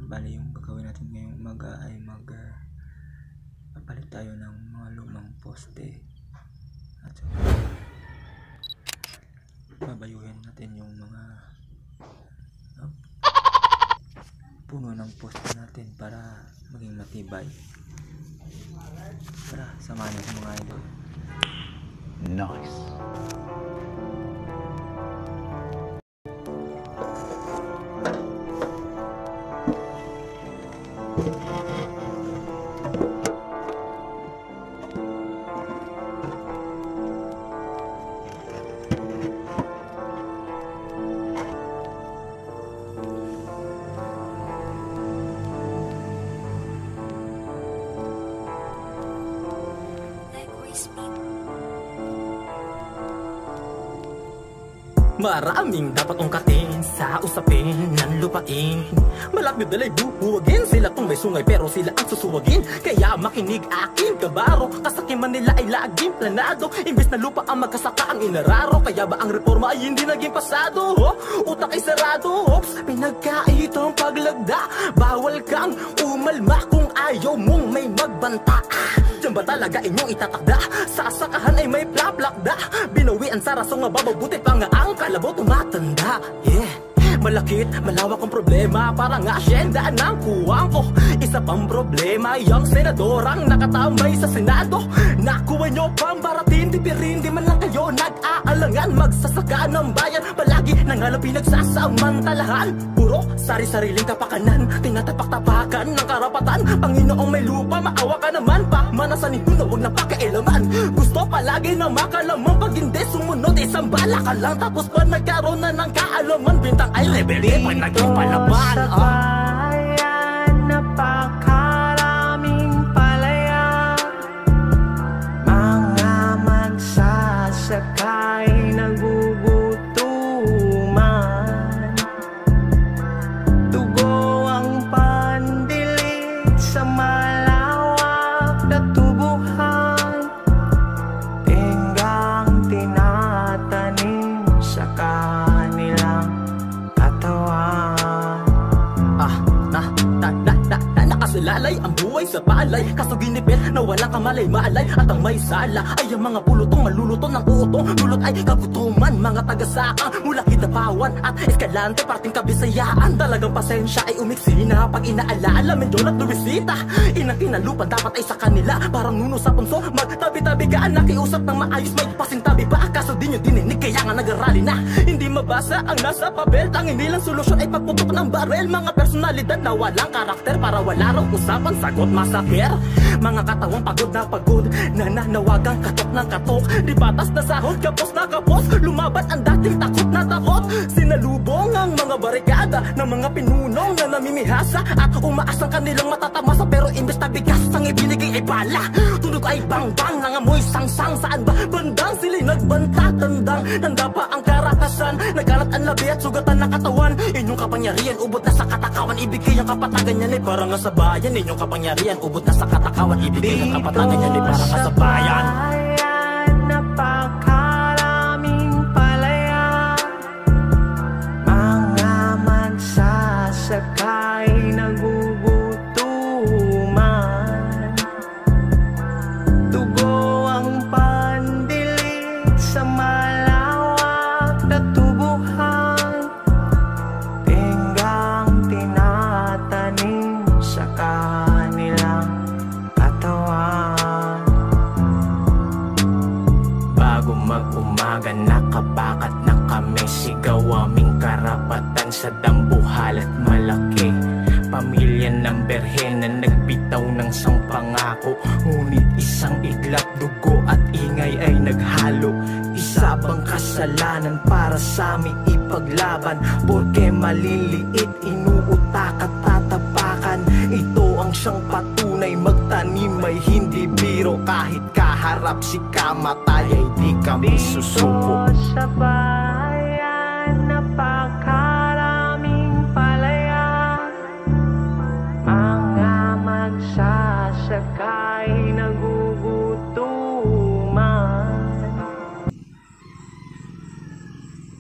Bali yung gagawin natin ngayong umaga ay papalit tayo ng mga lumang poste at babayuhin natin yung mga puno ng poste natin para maging matibay. Tara, samahan niyo mga idol. Nice. Maraming dapat ungkatin sa usapin ng lupain. Malapit dalay buhuwagin, sila tong may sungay pero sila ang susuwagin. Kaya makinig akin kabaro, kasakiman nila ay laging planado. Imbes na lupa ang magkasaka ang inararo, kaya ba ang reforma ay hindi naging pasado? Utak ay sarado, ops, pinagkaitang paglagda. Bawal kang umalma kung ayaw mong may magbanta. Diyan ba talaga inyong itatakda? Sa sakahan ay may plaplakda. Binawian sa rasong mabababuti pa nga ang kalabaw tumatanda. Yeah, malakit, malawak ang problema, parang asyenda ng kuwang ko. Isa pang problema, yung senadorang nakatambay sa Senado. Nakuha nyo pang baratin, di man lang kayo nag-aalangan. Magsasaka ng bayan, palagi nang alam pinagsasamantalahan. Puro sari-sariling kapakanan, tinatapak-tapakan ng karapatan. Panginoong may lupa, maawa ka naman pa. Manasanin ko na huwag na pakialaman. Gusto palagi na makalaman, pag hindi sumunod isang bala ka lang. Tapos pa nagkaroon na ng kaalaman, bintang ay rebelde pa naging palaban. Sa bayan, napakaraming palaya. Mga magsasakay nagugutuman. Tugo ang pandilig sa malawak na tubuhan. Tinggang tinatanim sa kanilang katawan. Nakasalalay ang buhay sa palay, kaso ginipit na walang kamalay-malay. At ang may sala ay ang mga pulutong malulutong ng utong. Dulot ay kagutuman, mga tagasakang mula Kidapawan at Escalante, parting Kabisayaan. Talagang pasensya ay umiksina pag inaalala medyo nagluwisita. Inang kinalupan dapat ay sa kanila, parang nuno sa punso. Magtabi-tabi ka, nakiusap ng maayos, may pasintabi pa. Kaso di nyo dininig, kaya nga nag-arali na. Hindi mabasa ang nasa papel, tanging nilang solusyon ay pagputok ng barel. Mga personalidad na walang karakter, para wala raw usapan, sagot masaker. Mga katawang pagod na pagod, nananawagang katok ng katok. Di batas na sahod, kapos na kapos. Lumaban ang dating takot na takot. Sinalubong ang mga barikada ng mga pinunong na namimihasa at umaasang kanilang matatamasa. Pero imbes na bigas ang ibinigay ay bala. Tunog ay bang-bang, nangamoy sang-sang. Saan ba bandang sila'y nagbanta? Tanda pa ang karakasan. Nagalat ang labi at sugatan ng katawan. Inyong kapangyarihan, ubod na sa katakawan. Ibigay ang kapatagan yan ay parang nga sa bayan. Inyong kapangyarihan, ubod na sa katakawan. Ibigay ang kapatagan yan ay parang nga sa bayan. Napakaraming palaya. Mga magsasakay nagugutuman. Tugo ang pandilig sa malawak na tubuhan. Tinggang tinatanim sa kanilang katawan. Bago mag-umaga, nakabakat na kami. Sigaw aming karapatan sa dambuhal at malaki. Pamilya ng berhen na nagbitaw ng pangako. Ngunit isang iglap, dugo at ingay ay naghalo. Isa bang kasalanan para sa aming ipaglaban? Porke maliliit, inuutak at tatapakan. Ito ang siyang patunay, magtanim ay hindi biro. Kahit kaharap si kamatay ay di kami susuko. Dito sa